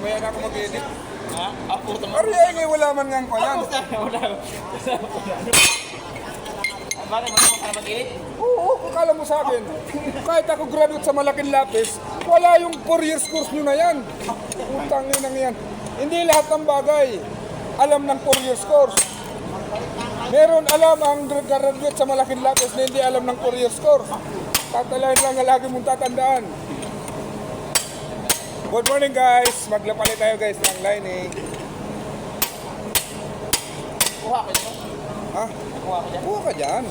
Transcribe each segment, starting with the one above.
Mamaya na ako mag-edit. Ha? Apo tama. Ari ay wala man ngang yan. Wala. Bakit mo para mag-edit? Oo, akala mo sa akin. Kahit ako graduate sa malaking lapis, wala yung 4 years course nyo na yan. Utang nang yan. Hindi lahat ng bagay alam ng 4 years course. Meron alam ang graduate sa malaking lapis na hindi alam ng 4 years course. Tatalayan lang na lagi mong tatandaan. Good morning guys. Maglapalit tayo guys ng lining. Kuha ko dyan. Ha? Kuha ko dyan. Buka ka dyan.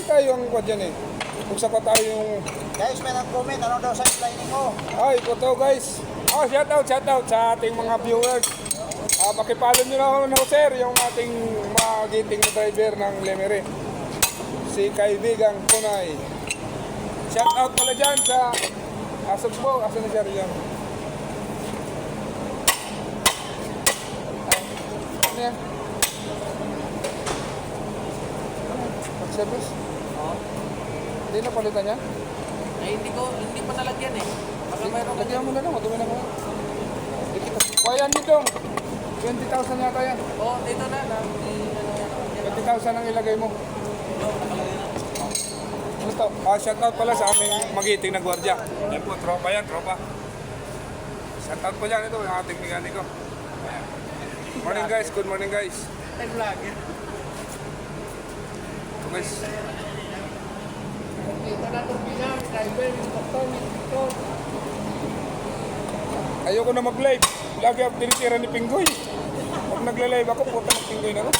Tayo ang kwa dyan eh. Kung saka tayo yung... Guys, may nag-comment. Ano daw sa lining mo? Ay, ito to guys. Shout out sa ating mga viewers. Pakipalo nyo na ako sir, yung ating magiting na driver ng Lemery. Si Kaibigang Kunay. Shout out pala dyan sa Asog po. Asa na sir yan? Ano yan? Pag-service? Oo. Hindi na palitan yan? Ay, hindi pa nalagyan eh. Baka mayroon Lagyan mo na lang, madumi na ko. Bayan nito. 20,000 yata yan. Oo, dito na. 20,000 ang ilagay mo. Ano to? Shout out pala sa aming magiting na gwardiya. Yan po, tropa yan, tropa. Shout out po dyan, ito yung ating mekaniko. Morning guys, good morning guys. Ay, vlogger. So guys, Dito na itong pinang, driver, yung doktor, yung doktor. ayoko na mag-live. Lagi ako tinitira ni Pinggoy. Pag nagla-live ako, puta ng Pinggoy na ako.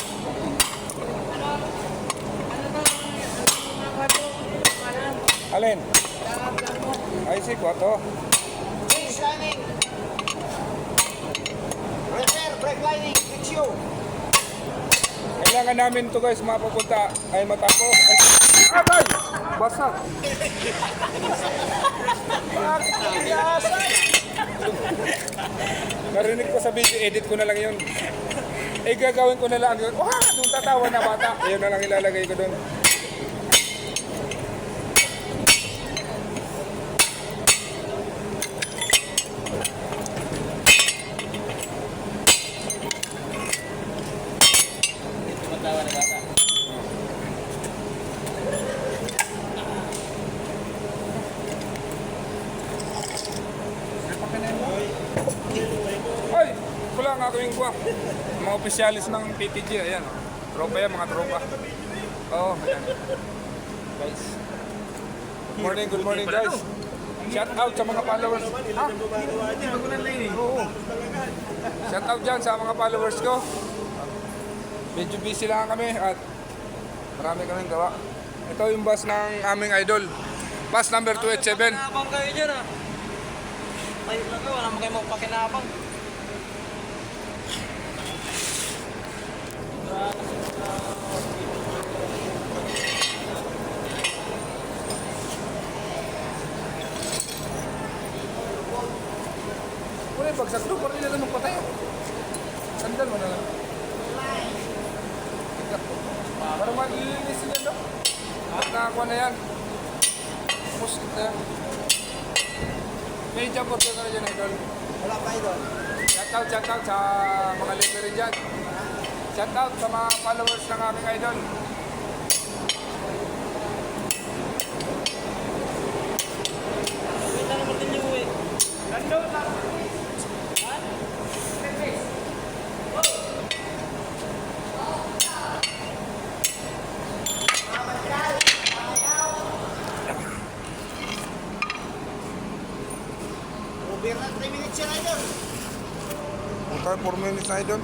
Alin? Ay, si Kwato. Change lining. Repair, brake lining. Fix you. Kailangan namin to guys, mapapunta ay matako. Atay! Basa! Narinig ko sa video, edit ko na lang yun. Eh gagawin ko na lang yun. Wah! Doon tatawa na bata. Ayun na lang ilalagay ko doon. Tumatawa na bata. Ay! Wala nga kaming kuha. Mga opisyalis ng PTG, ayan. Tropa yan, mga tropa. Oo, ayan. Guys. Good morning guys. Shout out sa mga followers. Ha? Oo. Shout out dyan sa mga followers ko. Medyo busy lang kami at marami kaming gawa. Ito yung bus ng aming idol. Bus number 287. Pakinabang kayo dyan ah. Tayo lang kayo, wala mo kayo magpakinabang. Wala yung bagsak doon, parang nila magpatay. Sandal mo na lang. Parang malilinisin yan doon. At nakakuha na yan. Muskit na yan. May jump order ka na dyan, idol. Wala pa idol. Shout out sa mga libre dyan. Shout out sa mga followers ng aming idol. Wait lang naman din yung uwi. Nandun lang. Over na 3 minutes yan idol. Punta 4 minutes na idol.